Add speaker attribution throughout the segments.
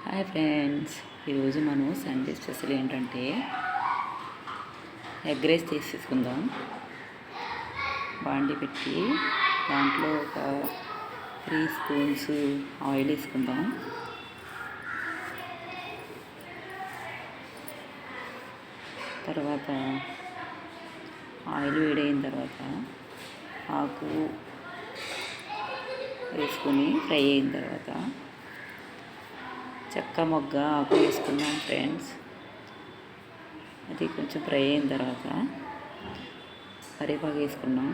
Speaker 1: Hi friends, ఈరోజు మనం Sunday special ఏంటంటే ఎగ్ రైస్ తీసేసుకుందాం. బాండి పెట్టి దాంట్లో ఒక 3 స్పూన్స్ ఆయిల్ వేసుకుందాం. తర్వాత ఆయిల్ వేడైన తర్వాత ఆకు వేసుకొని ఫ్రై అయిన తర్వాత చెక్క మొగ్గ ఆకు వేసుకున్నాం ఫ్రెండ్స్. అది కొంచెం ఫ్రై అయిన తర్వాత కరివేపాకు వేసుకున్నాం.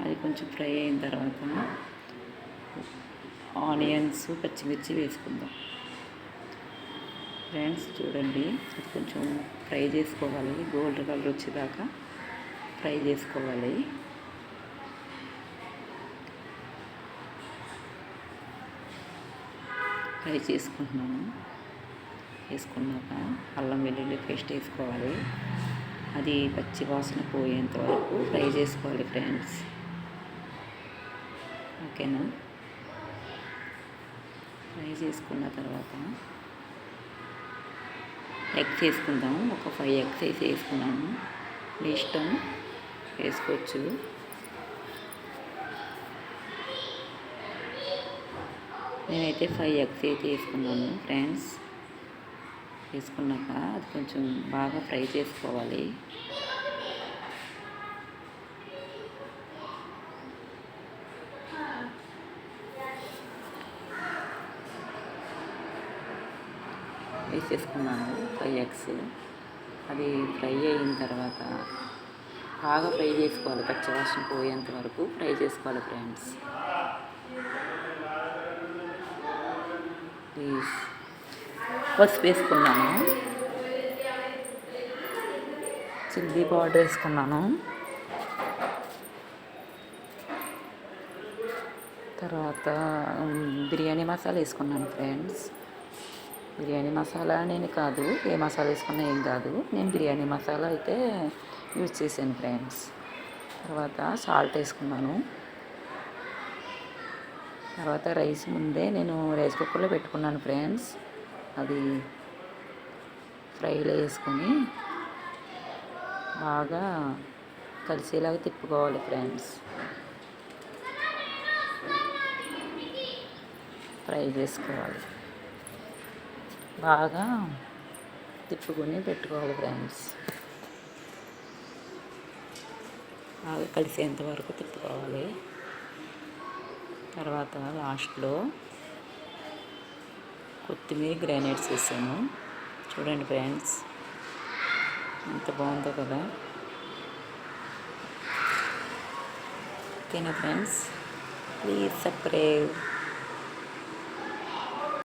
Speaker 1: అది కొంచెం ఫ్రై అయిన తర్వాత ఆనియన్స్ పచ్చిమిర్చి వేసుకుందాం. ఫ్రెండ్స్ చూడండి, అది కొంచెం ఫ్రై చేసుకోవాలి, గోల్డ్ కలర్ వచ్చేదాకా ఫ్రై చేసుకోవాలి. ఫ్రై చేసుకుంటున్నాను. వేసుకున్నాక అల్లం వెల్లుల్లి పేస్ట్ వేసుకోవాలి. అది పచ్చి వాసన పోయేంత వరకు ఫ్రై చేసుకోవాలి ఫ్రెండ్స్. ఓకేనా? ఫ్రై చేసుకున్న తర్వాత ఎగ్స్ వేసుకుందాం. ఒక 5 ఎగ్స్ వేసుకున్నాను. మీ ఇష్టం, వేసుకోవచ్చు. నేనైతే 5 ఎగ్స్ అయితే వేసుకున్నాను ఫ్రెండ్స్. వేసుకున్నాక అది కొంచెం బాగా ఫ్రై చేసుకోవాలి. వేసేసుకున్నాను 5 ఎగ్స్. అది ఫ్రై అయిన తర్వాత బాగా ఫ్రై చేసుకోవాలి, పచ్చివాసన పోయేంత వరకు ఫ్రై చేసుకోవాలి ఫ్రెండ్స్. పసుపు వేసుకున్నాను, చిల్లీ పౌడర్ వేసుకున్నాను, తర్వాత బిర్యానీ మసాలా వేసుకున్నాను ఫ్రెండ్స్. బిర్యానీ మసాలా నేను కాదు, ఏ మసాలా వేసుకున్నా ఏం కాదు, నేను బిర్యానీ మసాలా అయితే యూజ్ చేశాను ఫ్రెండ్స్. తర్వాత సాల్ట్ వేసుకున్నాను. తర్వాత రైస్ ముందే నేను రైస్ కుక్కర్లో పెట్టుకున్నాను ఫ్రెండ్స్. అది ఫ్రైలో వేసుకొని బాగా కలిసేలాగా తిప్పుకోవాలి ఫ్రెండ్స్. ఫ్రై చేసుకోవాలి, బాగా తిప్పుకొని పెట్టుకోవాలి ఫ్రెండ్స్. బాగా కలిసేంత వరకు తిప్పుకోవాలి. తర్వాత లాస్ట్లో కొత్తిమీర గ్రానైట్స్ వేసాను. చూడండి ఫ్రెండ్స్, ఎంత బాగుందో కదా. ఓకేనా ఫ్రెండ్స్? Please subscribe.